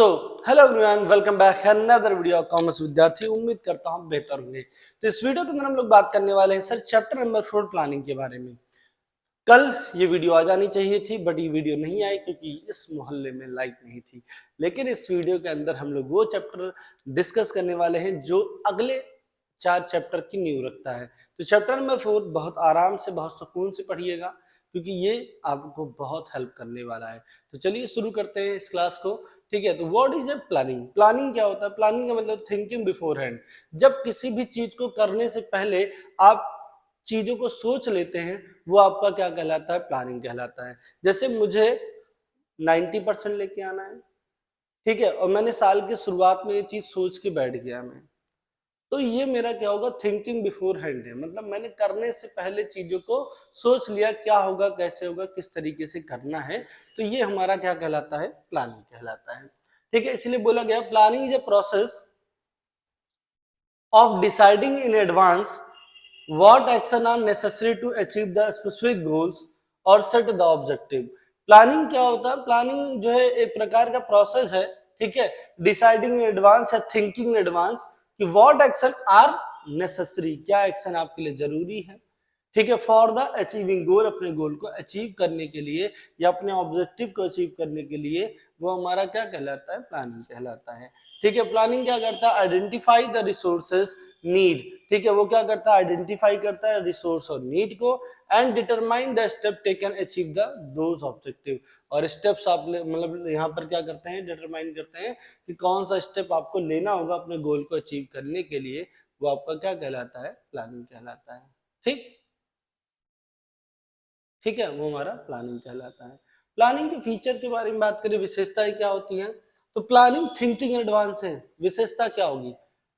तो hello everyone, welcome back another video. Commerce विद्यार्थी, उम्मीद करता हूं बेहतर होंगे। तो इस वीडियो के अंदर हम लोग बात करने वाले हैं सर चैप्टर नंबर 4 प्लानिंग के बारे में। कल ये वीडियो आ जानी चाहिए थी, बट ये वीडियो नहीं आई क्योंकि इस मोहल्ले में लाइट नहीं थी। लेकिन इस वीडियो के अंदर हम लोग वो चैप्टर डिस्कस करने वाले हैं जो अगले 4 चैप्टर की नींव रखता है। तो चैप्टर नंबर 4 बहुत आराम से, बहुत सुकून से पढ़िएगा क्योंकि ये आपको बहुत हेल्प करने वाला है। तो चलिए शुरू करते हैं इस क्लास को। ठीक है, तो what is a planning? Planning क्या होता है? प्लानिंग का मतलब थिंकिंग बिफोर हैंड। जब किसी भी चीज को करने से पहले आप चीजों को सोच लेते हैं, वो आपका क्या कहलाता है? प्लानिंग कहलाता है। जैसे मुझे 90% लेके आना है, ठीक है, और मैंने साल की शुरुआत में ये चीज सोच के बैठ गया मैं, तो ये मेरा क्या होगा? थिंकिंग बिफोर हैंड है। मतलब मैंने करने से पहले चीजों को सोच लिया, क्या होगा, कैसे होगा, किस तरीके से करना है। तो ये हमारा क्या कहलाता है? प्लानिंग कहलाता है। ठीक है, इसलिए बोला गया planning is a process of deciding in advance what action are necessary to achieve the specific goals or set the objective। Planning क्या होता है? प्लानिंग जो है एक प्रकार का प्रोसेस है, ठीक है, डिसाइडिंग इन एडवांस या थिंकिंग इन एडवांस कि व्हाट एक्शन आर नेसेसरी, क्या एक्शन आपके लिए जरूरी है, ठीक है, फॉर द अचीविंग गोल, अपने गोल को अचीव करने के लिए या अपने ऑब्जेक्टिव को अचीव करने के लिए, वो हमारा क्या कहलाता है? प्लानिंग कहलाता है। ठीक है, प्लानिंग क्या करता है? Identify the resources need. ठीक है, वो क्या करता है? आइडेंटिफाई करता है रिसोर्स और नीड को and determine the step taken achieve the those objective. और स्टेप्स आप मतलब यहाँ पर क्या करते हैं? डिटरमाइन करते हैं कि कौन सा स्टेप आपको लेना होगा अपने गोल को अचीव करने के लिए। वो आपका क्या कहलाता है? प्लानिंग कहलाता है। ठीक ठीक है, वो हमारा प्लानिंग कहलाता है। प्लानिंग के फीचर के बारे में बात करें, विशेषताएं क्या होती हैं? तो प्लानिंग थिंकिंग एडवांस है। विशेषता क्या होगी?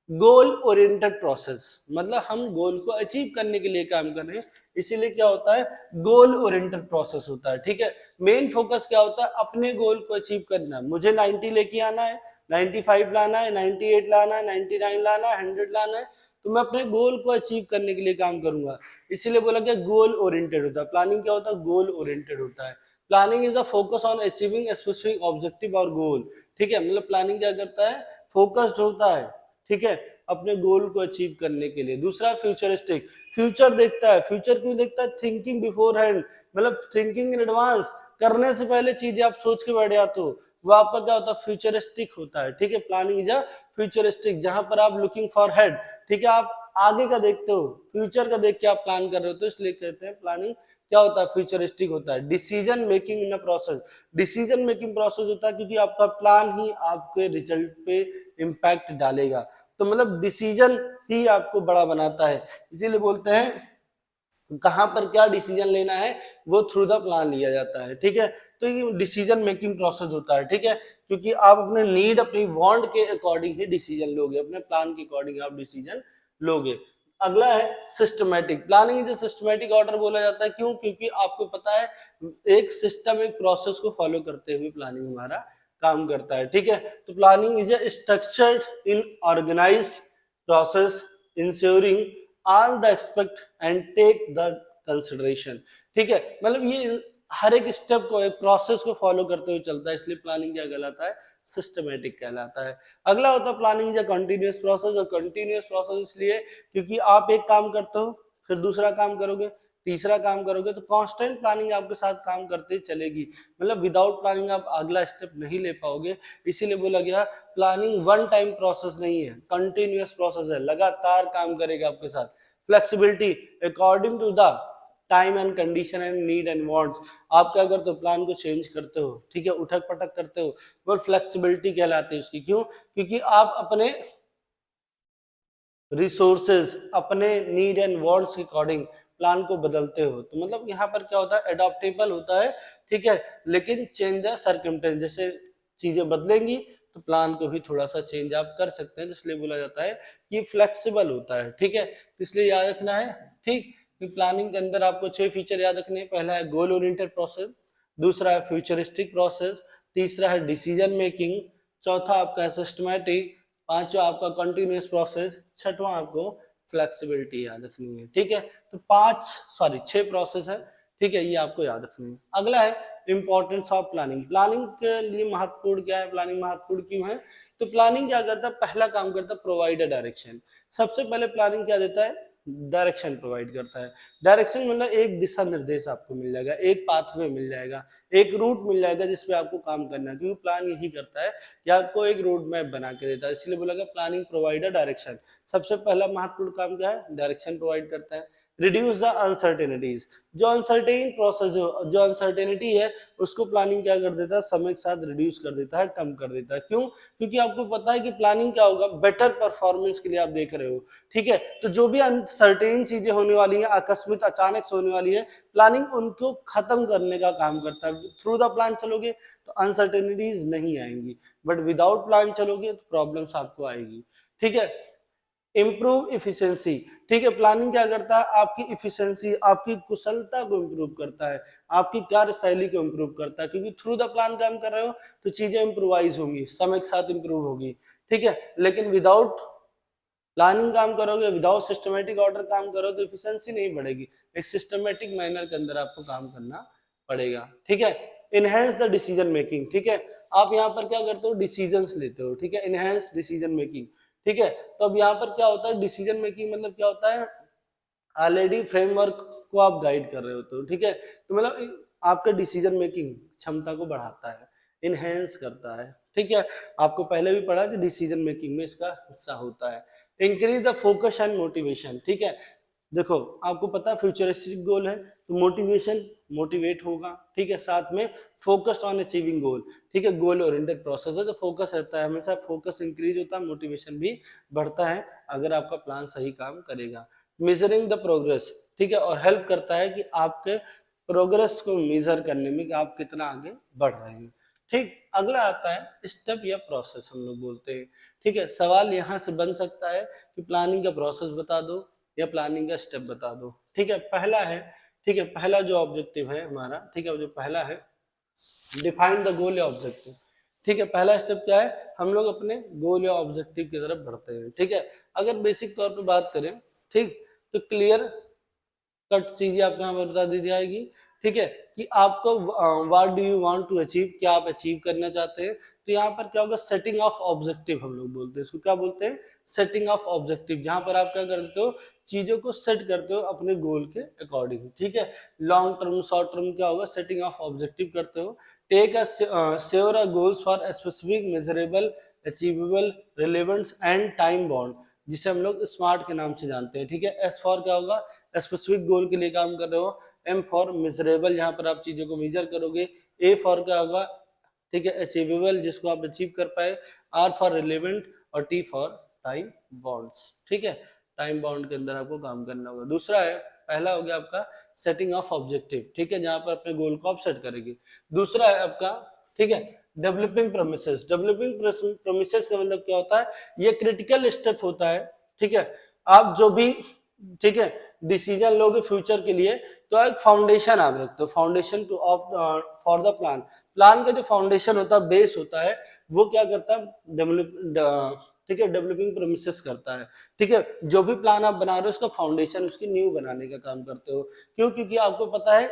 गोल ओरिएंटेड प्रोसेस, मतलब हम गोल को अचीव करने के लिए काम कर रहे हैं, इसीलिए क्या होता है? गोल ओरिएंटेड प्रोसेस होता है। ठीक है, मेन फोकस क्या होता है? अपने गोल को अचीव करना। मुझे 90 लेके आना है, 95 लाना है, 98 लाना है, 99 लाना है, 100 लाना है, तो मैं अपने गोल को अचीव करने के लिए काम करूंगा। इसीलिए बोला गया गोल ओरिएंटेड होता है। प्लानिंग क्या होता है? गोल ओरिएंटेड होता है। Planning is the focus on achieving a specific objective और गोल। ठीक है, मतलब प्लानिंग क्या करता है? फोकस्ड होता है, ठीक है, अपने गोल को अचीव करने के लिए। दूसरा फ्यूचरिस्टिक, फ्यूचर देखता है। फ्यूचर क्यों देखता है? थिंकिंग बिफोर हैंड, मतलब थिंकिंग इन एडवांस, करने से पहले चीजें आप सोच के बैठ जाते हो, वो आपका क्या होता है? फ्यूचरिस्टिक होता है। ठीक है, प्लानिंग इज अ फ्यूचरिस्टिक, जहां पर आप लुकिंग फॉर हेड, ठीक है, आप आगे का देखते हो, फ्यूचर का देख के आप प्लान कर रहे हो, तो इसलिए कहते हैं प्लानिंग क्या होता है? फ्यूचरिस्टिक होता है। Decision making in a process, decision making process होता है क्योंकि आपका प्लान ही आपके रिजल्ट पे इम्पैक्ट डालेगा। तो मतलब डिसीजन ही आपको बड़ा बनाता है। इसीलिए बोलते हैं कहां पर क्या डिसीजन लेना है, वो थ्रू द प्लान लिया जाता है। ठीक है, तो ये डिसीजन मेकिंग प्रोसेस होता है। ठीक है, क्योंकि आप अपने नीड, अपनी वांट के अकॉर्डिंग ही डिसीजन लोगे, अपने प्लान के अकॉर्डिंग आप डिसीजन लोगे। अगला है systematic. Planning is systematic order बोला जाता है। क्यों? क्योंकि आपको पता है एक सिस्टम, एक प्रोसेस को फॉलो करते हुए प्लानिंग हमारा काम करता है। ठीक है, तो planning is a structured in organised process ensuring all the expect and take the consideration। ठीक है, मतलब ये हर एक स्टेप को, एक प्रोसेस को फॉलो करते हुए चलता है, इसलिए प्लानिंग क्या कहलाता है? सिस्टमेटिक कहलाता है। अगला होता है प्लानिंग या कंटिन्यूअस प्रोसेस। और कंटिन्यूअस प्रोसेस इसलिए क्योंकि आप एक काम करते हो, फिर दूसरा काम करोगे, तीसरा काम करोगे, तो कांस्टेंट प्लानिंग आपके साथ काम करते चलेगी। मतलब विदाउट प्लानिंग आप अगला स्टेप नहीं ले पाओगे। इसीलिए बोला गया प्लानिंग वन टाइम प्रोसेस नहीं है, कंटिन्यूअस प्रोसेस है, लगातार काम करेगा आपके साथ। Flexibility according to the time and condition and need and wants, आप क्या करते हो? प्लान को चेंज करते हो, ठीक है, उठक पटक करते हो, वो फ्लेक्सिबिलिटी कहलाती है उसकी। क्यों? क्योंकि आप अपने रिसोर्सेज, अपने नीड एंड वांट्स के अकॉर्डिंग प्लान को बदलते हो। तो मतलब यहाँ पर क्या होता है? एडॉप्टेबल होता है, ठीक है, लेकिन चेंज द सर्कमस्टेंस, जैसे चीजें बदलेंगी तो प्लान को भी थोड़ा सा चेंज आप कर सकते हैं, इसलिए बोला जाता है कि फ्लेक्सिबल होता है। ठीक है, इसलिए याद रखना है। ठीक, प्लानिंग के अंदर आपको 6 फीचर याद रखने हैं। पहला है गोल ओरिएंटेड प्रोसेस, दूसरा है फ्यूचरिस्टिक प्रोसेस, तीसरा है डिसीजन मेकिंग, चौथा आपका सिस्टमैटिक, पांचवा आपका कंटिन्यूअस प्रोसेस, छठवां आपको फ्लेक्सिबिलिटी याद रखनी है। ठीक है, तो 6 प्रोसेस है। ठीक है, ये आपको याद रखनी है। अगला है इंपॉर्टेंस ऑफ प्लानिंग। प्लानिंग के लिए महत्वपूर्ण क्या है, प्लानिंग महत्वपूर्ण क्यों है? तो प्लानिंग क्या करता है, पहला काम करता है प्रोवाइड अ डायरेक्शन। सबसे पहले प्लानिंग क्या देता है, डायरेक्शन प्रोवाइड करता है। डायरेक्शन मतलब एक दिशा निर्देश आपको मिल जाएगा, एक पाथवे मिल जाएगा, एक रूट मिल जाएगा जिसपे आपको काम करना है, क्योंकि प्लान यही करता है कि आपको एक रोड मैप बना के देता है, इसलिए बोला गया प्लानिंग प्रोवाइड अ डायरेक्शन। सबसे पहला महत्वपूर्ण काम क्या है, डायरेक्शन प्रोवाइड करता है। रिड्यूस द अनसर्टेनिटीज, जो अनसर्टेन प्रोसेस जो अनसर्टेनिटी है उसको प्लानिंग क्या कर देता है, समय के साथ रिड्यूस कर देता है, कम कर देता है। क्यों? क्योंकि आपको पता है कि प्लानिंग क्या होगा, बेटर परफॉर्मेंस के लिए आप देख रहे हो, ठीक है। तो जो भी अनसर्टेन चीजें होने वाली है, आकस्मिक अचानक से होने वाली है, प्लानिंग उनको खत्म करने का काम करता है। थ्रू द प्लान चलोगे तो अनसर्टेनिटीज नहीं आएंगी, बट विदाउट प्लान चलोगे तो प्रॉब्लम्स आपको आएगी, ठीक है। इम्प्रूव इफिशियंसी, ठीक है। प्लानिंग क्या करता है, आपकी इफिशियंसी, आपकी कुशलता को इम्प्रूव करता है, आपकी कार्यशैली को इम्प्रूव करता है, क्योंकि थ्रू द प्लान काम कर रहे हो तो चीजें इम्प्रोवाइज होंगी, समय के साथ इम्प्रूव होगी, ठीक है। लेकिन विदाउट प्लानिंग काम करोगे, विदाउट सिस्टमेटिक ऑर्डर काम करो तो इफिशियंसी नहीं बढ़ेगी, एक सिस्टमेटिक मैनर के अंदर आपको काम करना पड़ेगा, ठीक है। इनहेंस द डिसीजन मेकिंग, ठीक है। आप यहाँ पर क्या करते हो, डिसीजंस लेते हो, ठीक है, इनहेंस डिसीजन मेकिंग, ठीक है। तो अब यहाँ पर क्या होता है, डिसीजन मेकिंग मतलब क्या होता है, ऑलरेडी फ्रेमवर्क को आप गाइड कर रहे होते हो, ठीक है। तो मतलब आपका डिसीजन मेकिंग क्षमता को बढ़ाता है, इनहेंस करता है, ठीक है। आपको पहले भी पढ़ा कि डिसीजन मेकिंग में इसका हिस्सा होता है। Increase the focus and motivation, ठीक है। देखो आपको पता है फ्यूचरिस्टिक गोल है तो मोटिवेशन मोटिवेट होगा, ठीक है। साथ में फोकस्ड ऑन अचीविंग गोल, ठीक है, गोल ओरिएंटेड प्रोसेस है तो फोकस रहता है हमेशा, फोकस इंक्रीज होता है, मोटिवेशन भी बढ़ता है अगर आपका प्लान सही काम करेगा। मेजरिंग द प्रोग्रेस, ठीक है, और हेल्प करता है कि आपके प्रोग्रेस को मेजर करने में कि आप कितना आगे बढ़ रहे हैं, ठीक। अगला आता है स्टेप या प्रोसेस हम लोग बोलते हैं, ठीक है। सवाल यहाँ से बन सकता है कि प्लानिंग का प्रोसेस बता दो या प्लानिंग का स्टेप बता दो, ठीक है। पहला है, ठीक है, पहला जो ऑब्जेक्टिव है हमारा, ठीक है, जो पहला है डिफाइन द गोल या ऑब्जेक्टिव, ठीक है। पहला स्टेप क्या है, हम लोग अपने गोल या ऑब्जेक्टिव की तरफ बढ़ते हैं, ठीक है। अगर बेसिक तौर पे बात करें, ठीक, तो क्लियर कट चीजें आपको यहाँ पर बता दी जाएगी, ठीक है, कि आपको what do you want to achieve, क्या आप अचीव करना चाहते हैं। तो यहाँ पर क्या होगा, सेटिंग ऑफ ऑब्जेक्टिव हम लोग बोलते हैं इसको, क्या बोलते हैं, सेटिंग ऑफ ऑब्जेक्टिव, जहां पर आप क्या करते हो, चीजों को सेट करते हो अपने गोल के अकॉर्डिंग, ठीक है। लॉन्ग टर्म शॉर्ट टर्म क्या होगा, सेटिंग ऑफ ऑब्जेक्टिव करते हो। Take a sure a goals for specific measurable achievable relevance and time bound, जिसे हम लोग स्मार्ट के नाम से जानते हैं, ठीक है। एस फॉर क्या होगा, स्पेसिफिक गोल के लिए काम कर रहे हो। एम फॉर मेजरेबल, जहां पर आप चीजों को मेजर करोगे। ए फॉर क्या होगा, ठीक है, अचीवेबल, जिसको आप अचीव कर पाए। आर फॉर रिलेवेंट और टी फॉर टाइम बाउंड्स, ठीक है। टाइम बाउंड के अंदर आपको काम करना होगा। दूसरा है, पहला हो गया आपका सेटिंग ऑफ ऑब्जेक्टिव, ठीक है, जहां पर अपने गोल को आप सेट करेंगे। दूसरा है आपका, ठीक है, डेवलपिंग प्रोमिसेस। डेवलपिंग प्रोमिसेस का मतलब क्या होता है, ये क्रिटिकल स्टेप होता है, ठीक है। आप जो भी, ठीक है, डिसीजन लोगे फ्यूचर के लिए तो एक फाउंडेशन आप रखते हो, foundation two of for the plan. Plan का जो फाउंडेशन होता है, बेस होता है, वो क्या करता है, डेवलप, ठीक है, डेवलपिंग प्रोमिसेस करता है, ठीक है। जो भी प्लान आप बना रहे हो उसका फाउंडेशन, उसकी नींव बनाने का काम करते हो। क्यों? क्योंकि आपको पता है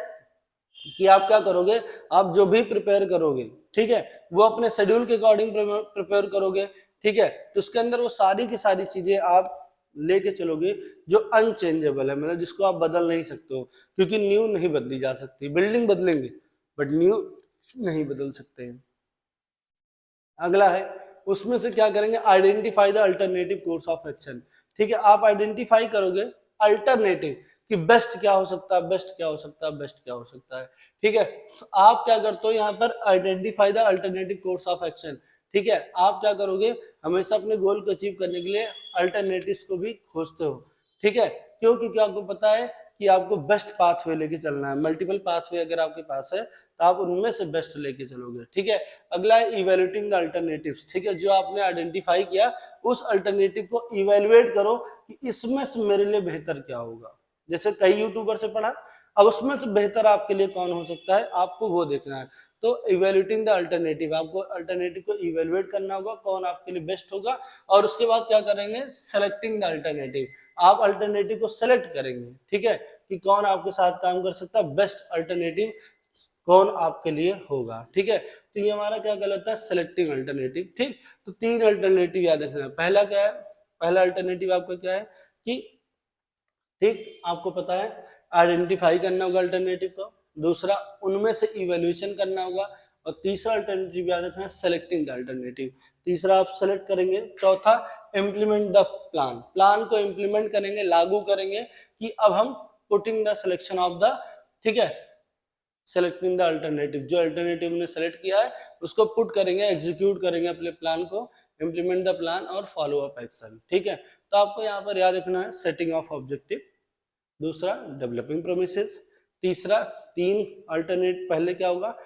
कि आप क्या करोगे, आप जो भी प्रिपेयर करोगे, ठीक है, वो अपने शेड्यूल के अकॉर्डिंग प्रिपेयर करोगे, ठीक है। तो उसके अंदर वो सारी की सारी चीजें आप लेके चलोगे जो अनचेंजेबल है, मतलब जिसको आप बदल नहीं सकते हो, क्योंकि न्यू नहीं बदली जा सकती। बिल्डिंग बदलेंगे बट न्यू नहीं बदल सकते हैं। अगला है, उसमें से क्या करेंगे, identify the alternative course of action, ठीक है। आप आइडेंटिफाई करोगे अल्टरनेटिव कि बेस्ट क्या हो सकता है, बेस्ट क्या हो सकता है, बेस्ट क्या हो सकता है, ठीक है। तो आप क्या करते हो यहाँ पर, identify the alternative course of action, ठीक है। आप क्या करोगे, हमेशा अपने गोल को अचीव करने के लिए अल्टरनेटिव्स को भी खोजते हो, ठीक है। क्यों? क्योंकि आपको पता है कि आपको बेस्ट पाथवे लेके चलना है। मल्टीपल पाथवे अगर आपके पास है तो आप उनमें से बेस्ट लेके चलोगे, ठीक है। अगला है इवेल्युएटिंग द अल्टरनेटिव्स, ठीक है। जो आपने आइडेंटिफाई किया उस अल्टरनेटिव को इवेल्युएट करो कि इसमें से मेरे लिए बेहतर क्या होगा। जैसे कई यूट्यूबर से पढ़ा, अब उसमें से बेहतर आपके लिए कौन हो सकता है, आपको वो देखना है। तो इवेल्युएटिंग द अल्टरनेटिव, आपको अल्टरनेटिव को इवेल्युएट करना होगा कौन आपके लिए बेस्ट होगा। और उसके बाद क्या करेंगे, सेलेक्टिंग द अल्टरनेटिव, आप अल्टरनेटिव को सेलेक्ट करेंगे, ठीक है, कि कौन आपके साथ काम कर सकता है, बेस्ट अल्टरनेटिव कौन आपके लिए होगा। ठीक है, तो ये हमारा क्या कहलाता है, सेलेक्टिंग अल्टरनेटिव। ठीक, तो 3 अल्टरनेटिव याद रखना है। पहला क्या है, पहला अल्टरनेटिव आपका क्या है कि ठीक आपको पता है आइडेंटिफाई करना होगा अल्टरनेटिव को, दूसरा उनमें से इवैल्यूएशन करना होगा, और तीसरा अल्टरनेटिव याद रखना है सेलेक्टिंग द अल्टरनेटिव। तीसरा आप सेलेक्ट करेंगे, चौथा इम्प्लीमेंट द प्लान, प्लान को इम्प्लीमेंट करेंगे, लागू करेंगे कि अब हम putting the selection of the, ठीक है, सेलेक्टिंग द अल्टरनेटिव, जो अल्टरनेटिव ने सेलेक्ट किया है उसको पुट करेंगे, एग्जीक्यूट करेंगे अपने प्लान को, इम्प्लीमेंट द प्लान और फॉलो अप एक्शन। ठीक है, तो आपको यहाँ पर याद रखना है सेटिंग ऑफ ऑब्जेक्टिव, दूसरा डेवलपिंग प्रोमिसेस, तीसरा 3 अल्टरनेट, पहले क्या होगा,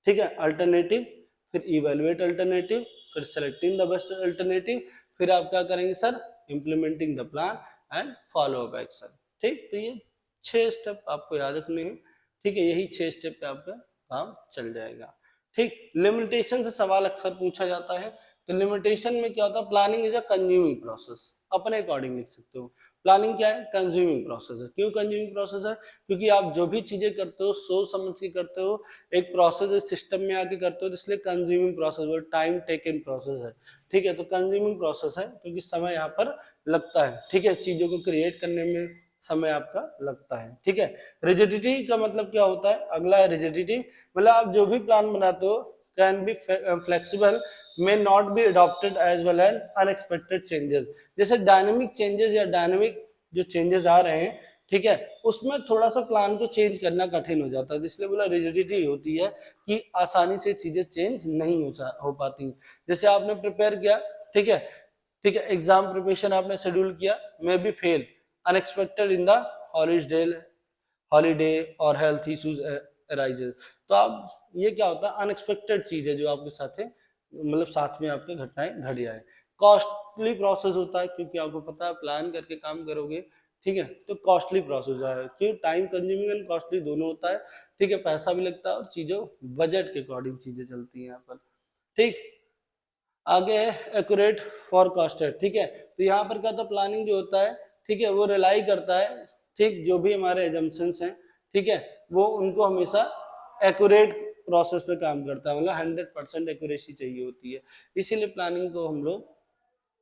ठीक है, अल्टरनेटिव, फिर इवेलुएट अल्टरनेटिव, फिर सेलेक्टिंग द बेस्ट अल्टरनेटिव, फिर आप क्या करेंगे sir, implementing the plan and follow up action. ठीक, तो ये 6 स्टेप आपको याद रखने हैं। ठीक है, यही 6 स्टेप पे आपका काम चल जाएगा। ठीक, लिमिटेशन से सवाल अक्सर पूछा जाता है, तो लिमिटेशन में क्या होता है, planning is a consuming process, अपने अकॉर्डिंग लिख सकते हो। प्लानिंग क्या है, कंज्यूमिंग प्रोसेस है। क्यों कंज्यूमिंग प्रोसेस है, क्योंकि आप जो भी चीजें करते हो सोच समझ के करते हो, एक प्रोसेस सिस्टम में आके करते हो, तो इसलिए कंज्यूमिंग प्रोसेस है, टाइम टेकन प्रोसेस है। ठीक है, तो कंज्यूमिंग प्रोसेस है क्योंकि समय यहाँ पर लगता है। ठीक है, चीजों को क्रिएट करने में समय आपका लगता है। ठीक है, रिजिडिटी का मतलब क्या होता है, अगला है रिजिडिटी, मतलब आप जो भी प्लान बनाते हो can be flexible, may not be adopted as well as unexpected changes. जैसे डायनेमिक चेंजेस या डायनेमिक जो चेंजेस आ रहे हैं, ठीक है, उसमें थोड़ा सा प्लान को चेंज करना कठिन हो जाता है, इसलिए बोला रिजिडिटी होती है कि आसानी से चीजें चेंज नहीं हो पाती। जैसे आपने प्रिपेयर किया, ठीक है, ठीक है, एग्जाम प्रिपरेशन आपने शेड्यूल किया, may be fail unexpected in the holiday और हेल्थ इश्यूज अराइजेस। तो आप ये क्या होता है, अनएक्सपेक्टेड चीज है जो आपके साथ है, मतलब साथ में आपके घटनाएं घट जाए। कॉस्टली प्रोसेस होता है क्योंकि आपको पता है प्लान करके काम करोगे, ठीक है, तो कॉस्टली प्रोसेस है, क्यों, टाइम कंज्यूमिंग एंड कॉस्टली दोनों होता है। ठीक है, पैसा भी लगता है और चीजों बजट के अकॉर्डिंग चीजें चलती हैं यहाँ पर। ठीक, आगे है एक्यूरेट फॉरकास्टेड। ठीक है, तो यहाँ पर क्या होता है, प्लानिंग जो होता है, ठीक है, वो रिलाई करता है, ठीक, जो भी हमारे एजम्पशंस हैं, ठीक है, वो उनको हमेशा एक्यूरेट प्रोसेस पे काम करता है, मतलब 100% एक्यूरेसी चाहिए होती है, इसीलिए प्लानिंग को हम लोग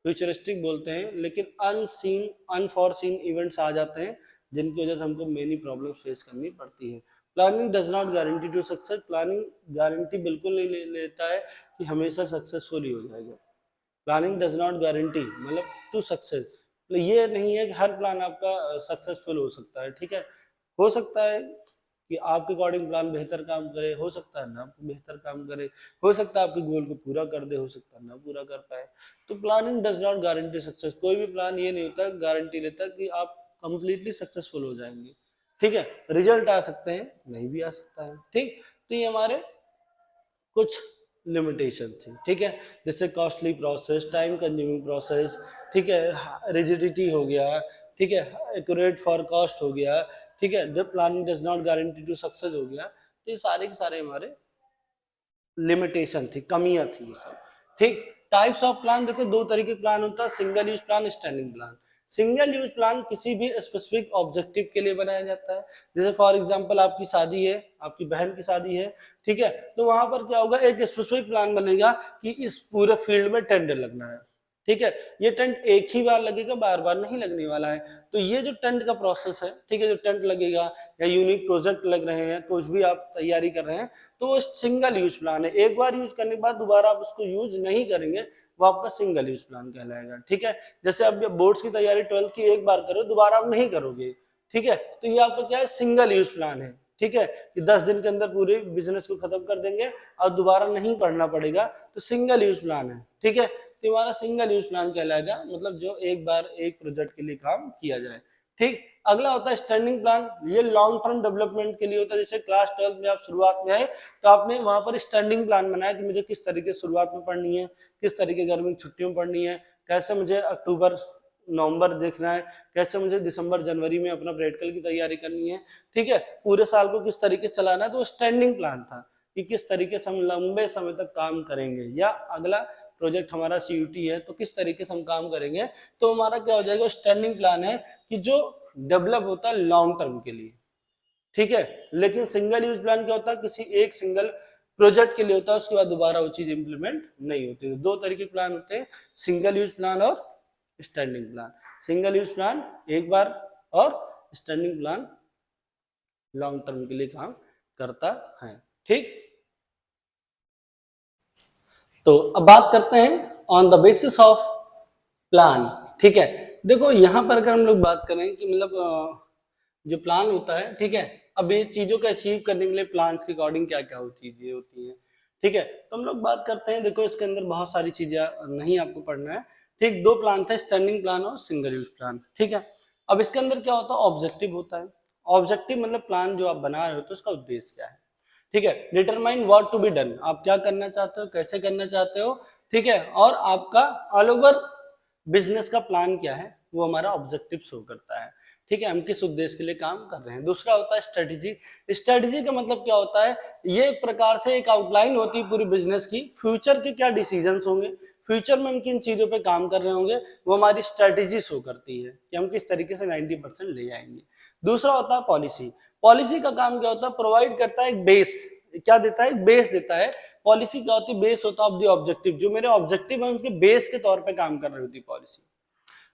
फ्यूचरिस्टिक बोलते हैं। लेकिन अनसीन अनफॉरसीन इवेंट्स आ जाते हैं जिनकी वजह से हमको मेनी प्रॉब्लम्स फेस करनी पड़ती है। Planning does not guarantee to success, planning guarantee बिल्कुल नहीं लेता है कि हमेशा सक्सेसफुल ही हो जाएगा। प्लानिंग डज नॉट गारंटी मतलब टू सक्सेस, तो ये नहीं है कि हर प्लान आपका सक्सेसफुल हो सकता है। ठीक है, हो सकता है कि आपके अकॉर्डिंग प्लान बेहतर काम करे, हो सकता है ना बेहतर काम करे, हो सकता है आपके गोल को पूरा कर दे, हो सकता है ना पूरा कर पाए। तो planning does not guarantee success, कोई भी प्लान ये नहीं होता गारंटी लेता कि आप कंप्लीटली सक्सेसफुल हो जाएंगे। ठीक है, रिजल्ट आ सकते हैं, नहीं भी आ सकता है। ठीक, तो ये हमारे कुछ लिमिटेशन थी। ठीक है, जैसे costly process, time consuming process, ठीक है, रिजिडिटी हो गया, ठीक है, एक्यूरेट फॉरकास्ट हो गया, ठीक है, the planning does not guarantee to success हो गया। तो ये सारे के सारे हमारे लिमिटेशन थी, कमियां थी ये सब। ठीक, टाइप्स ऑफ प्लान देखो, 2 तरीके प्लान होता है, single use plan, standing plan. Single use plan किसी भी स्पेसिफिक ऑब्जेक्टिव के लिए बनाया जाता है। जैसे फॉर एग्जांपल आपकी शादी है, आपकी बहन की शादी है, ठीक है, तो वहां पर क्या होगा, एक स्पेसिफिक प्लान बनेगा कि इस पूरे फील्ड में टेंट लगना है। ठीक है, ये टेंट एक ही बार लगेगा, बार बार नहीं लगने वाला है। तो ये जो टेंट का प्रोसेस है, ठीक है, जो टेंट लगेगा या यूनिक प्रोजेक्ट लग रहे हैं, कुछ भी आप तैयारी कर रहे हैं, तो वो सिंगल यूज प्लान है। एक बार यूज करने के बाद दोबारा आप उसको यूज नहीं करेंगे, वो आपका सिंगल यूज प्लान कहलाएगा। ठीक है, जैसे आप बोर्ड्स की तैयारी 12th की एक बार करो, दोबारा आप नहीं करोगे। ठीक है, तो ये आपका क्या है, सिंगल यूज प्लान है। ठीक है, कि 10 दिन के अंदर पूरे बिजनेस को खत्म कर देंगे और दोबारा नहीं पढ़ना पड़ेगा, तो सिंगल यूज प्लान है। ठीक है, तो हमारा सिंगल यूज प्लान कहलाएगा, मतलब जो एक बार एक प्रोजेक्ट के लिए काम किया जाए। ठीक, अगला होता है स्टैंडिंग प्लान, ये लॉन्ग टर्म डेवलपमेंट के लिए होता है। जैसे क्लास 12 में आप शुरुआत में आए तो आपने वहां पर स्टैंडिंग प्लान बनाया कि मुझे किस तरीके से शुरुआत में पढ़नी है, किस तरीके गर्मी की छुट्टियों में पढ़नी है, कैसे मुझे अक्टूबर नवंबर देखना है, कैसे मुझे दिसंबर जनवरी में अपना प्रैक्टिकल की तैयारी करनी है। ठीक है, पूरे साल को किस तरीके से चलाना है, तो स्टैंडिंग प्लान था कि किस तरीके से हम लंबे समय तक काम करेंगे। या अगला प्रोजेक्ट हमारा CUT है, तो किस तरीके से हम काम करेंगे, तो हमारा क्या हो जाएगा, स्टैंडिंग प्लान है कि जो डेवलप होता है लॉन्ग टर्म के लिए, ठीक है। लेकिन सिंगल यूज प्लान क्या होता है, किसी एक सिंगल प्रोजेक्ट के लिए होता है, उसके बाद दोबारा वो चीज इंप्लीमेंट नहीं होती। तो दो तरीके के प्लान होते हैं, सिंगल यूज प्लान और standing plan. Single use plan एक बार और स्टैंडिंग प्लान लॉन्ग टर्म के लिए काम करता है, ठीक। तो अब बात करते हैं on the basis of plan, ठीक है। देखो यहां पर अगर हम लोग बात करें कि मतलब जो प्लान होता है, ठीक है, अब ये चीजों को अचीव करने के लिए प्लान्स के अकॉर्डिंग क्या क्या चीजें होती हैं, ठीक है। तो हम लोग बात करते हैं, देखो इसके अंदर बहुत सारी चीजें नहीं आपको पढ़ना है, ठीक। दो प्लान थे, स्टैंडिंग प्लान और सिंगल यूज प्लान, ठीक है। अब इसके अंदर क्या होता है, ऑब्जेक्टिव होता है। ऑब्जेक्टिव मतलब प्लान जो आप बना रहे हो तो उसका उद्देश्य क्या है, ठीक है। Determine what to be done, आप क्या करना चाहते हो, कैसे करना चाहते हो, ठीक है। और आपका ऑल ओवर बिजनेस का प्लान क्या है, वो हमारा ऑब्जेक्टिव शो करता है, ठीक है। हम किस उद्देश्य के लिए काम कर रहे हैं। दूसरा होता है स्ट्रेटेजी। स्ट्रेटेजी का मतलब क्या होता है, ये एक प्रकार से एक आउटलाइन होती है पूरी बिजनेस की, फ्यूचर के क्या डिसीजंस होंगे, फ्यूचर में हम किन चीजों पे काम कर रहे होंगे, वो हमारी स्ट्रेटेजी शो करती है कि हम किस तरीके से 90% ले आएंगे। दूसरा होता है पॉलिसी। पॉलिसी का काम क्या होता है, प्रोवाइड करता है एक बेस, क्या देता है, एक बेस देता है। पॉलिसी क्या होती है, बेस होता है ऑफ द ऑब्जेक्टिव, जो मेरे ऑब्जेक्टिव है उनके बेस के तौर पे काम कर रही होती है पॉलिसी।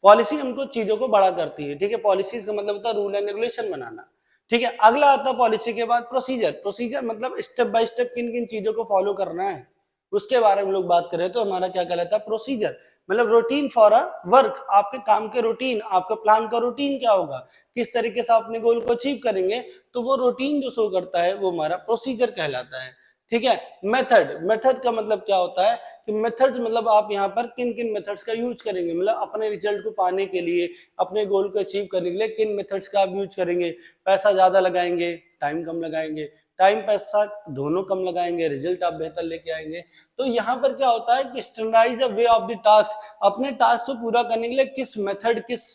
पॉलिसी हमको चीजों को बड़ा करती है, ठीक है। पॉलिसीज का मतलब होता है रूल एंड रेगुलेशन बनाना, ठीक है। अगला आता है पॉलिसी के बाद प्रोसीजर। प्रोसीजर मतलब स्टेप बाय स्टेप किन किन चीजों को फॉलो करना है, उसके बारे में लोग बात करें तो हमारा क्या कहलाता है, प्रोसीजर। मतलब रूटीन फॉर अ वर्क, आपके काम के रूटीन, आपके प्लान का रूटीन क्या होगा, किस तरीके से अपने गोल को अचीव करेंगे, तो वो रूटीन जो शो करता है वो हमारा प्रोसीजर कहलाता है, ठीक है। मेथड, मेथड का मतलब क्या होता है कि मेथड मतलब आप यहाँ पर किन किन मेथड्स का यूज करेंगे, मतलब अपने रिजल्ट को पाने के लिए, अपने गोल को अचीव करने के लिए किन मेथड्स का आप यूज करेंगे। पैसा ज्यादा लगाएंगे, टाइम कम लगाएंगे, टाइम पैसा दोनों कम लगाएंगे, रिजल्ट आप बेहतर लेके आएंगे। तो यहाँ पर क्या होता है कि standardise way of the task, अपने टास्क को पूरा करने के लिए किस मेथड, किस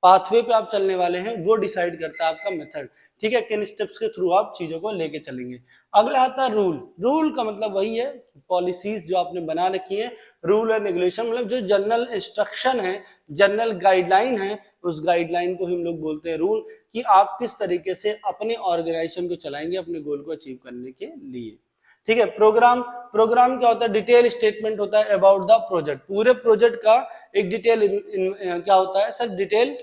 पाथवे पे आप चलने वाले हैं, वो डिसाइड करता है आपका मेथड, ठीक है। किन स्टेप्स के थ्रू आप चीजों को लेके चलेंगे। अगला आता है रूल। रूल का मतलब वही है पॉलिसीज जो आपने बना रखी है, रूल एंड रेगुलेशन मतलब जो जनरल इंस्ट्रक्शन है, जनरल गाइडलाइन है, उस गाइडलाइन को हम लोग बोलते हैं रूल, कि आप किस तरीके से अपने ऑर्गेनाइजेशन को चलाएंगे अपने गोल को अचीव करने के लिए, ठीक है। प्रोग्राम, प्रोग्राम क्या होता है, डिटेल स्टेटमेंट होता है अबाउट द प्रोजेक्ट, पूरे प्रोजेक्ट का एक डिटेल क्या होता है सर, डिटेल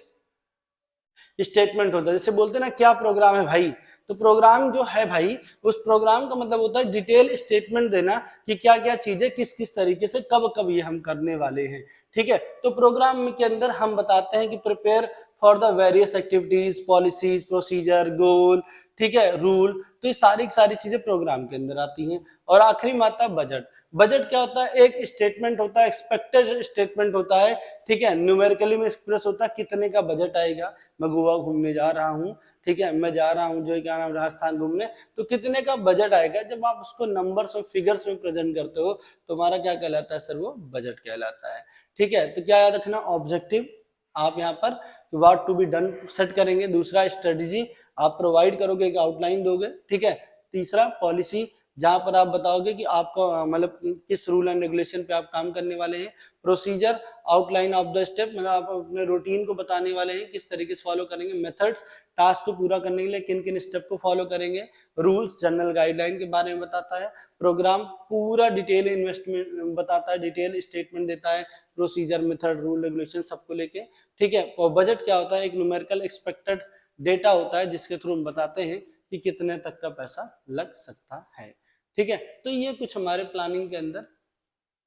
स्टेटमेंट होता है। जैसे बोलते हैं ना क्या प्रोग्राम है भाई, तो प्रोग्राम जो है भाई, उस प्रोग्राम का मतलब होता है डिटेल स्टेटमेंट देना कि क्या क्या चीजें किस किस तरीके से कब कब ये हम करने वाले हैं, ठीक है। तो प्रोग्राम के अंदर हम बताते हैं कि prepare for the various activities, policies, procedure, goal, ठीक है, रूल, तो ये सारी सारी चीजें प्रोग्राम के अंदर आती हैं। और आखिरी में आता है बजट। बजट क्या होता है, एक स्टेटमेंट होता है, एक्सपेक्टेड स्टेटमेंट होता है, ठीक है। न्यूमेरिकली में एक्सप्रेस होता है कितने का बजट आएगा, मैं गोवा घूमने जा रहा हूँ, ठीक है, मैं जा रहा हूँ जो क्या नाम राजस्थान घूमने, तो कितने का बजट आएगा। जब आप उसको नंबर्स और फिगर्स में प्रेजेंट करते हो तो हमारा क्या कहलाता है सर, वो बजट कहलाता है, ठीक है। तो क्या याद रखना, ऑब्जेक्टिव आप यहाँ पर what to be done set करेंगे। दूसरा स्ट्रेटेजी आप प्रोवाइड करोगे, एक आउटलाइन दोगे, ठीक है। तीसरा पॉलिसी, जहां पर आप बताओगे कि आपका मतलब किस रूल एंड रेगुलेशन पे आप काम करने वाले हैं। Procedure, outline of the step, मतलब आप अपने रूटीन को बताने वाले हैं किस तरीके से फॉलो करेंगे। मेथड्स, टास्क को पूरा करने के लिए किन किन स्टेप को फॉलो करेंगे। रूल्स, जनरल गाइडलाइन के बारे में बताता है। प्रोग्राम पूरा डिटेल इन्वेस्टमेंट बताता है, डिटेल स्टेटमेंट देता है, प्रोसीजर, मेथड, रूल, रेगुलेशन सबको लेके, ठीक है। और बजट क्या होता है, एक न्यूमेरिकल एक्सपेक्टेड डेटा होता है जिसके थ्रू हम बताते हैं कि कितने तक का पैसा लग सकता है, ठीक है। तो ये कुछ हमारे प्लानिंग के अंदर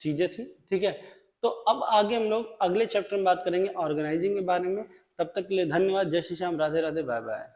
चीजें थी, ठीक है। तो अब आगे हम लोग अगले चैप्टर में बात करेंगे ऑर्गेनाइजिंग के बारे में। तब तक के लिए धन्यवाद, जय श्री श्याम, राधे राधे, बाय बाय।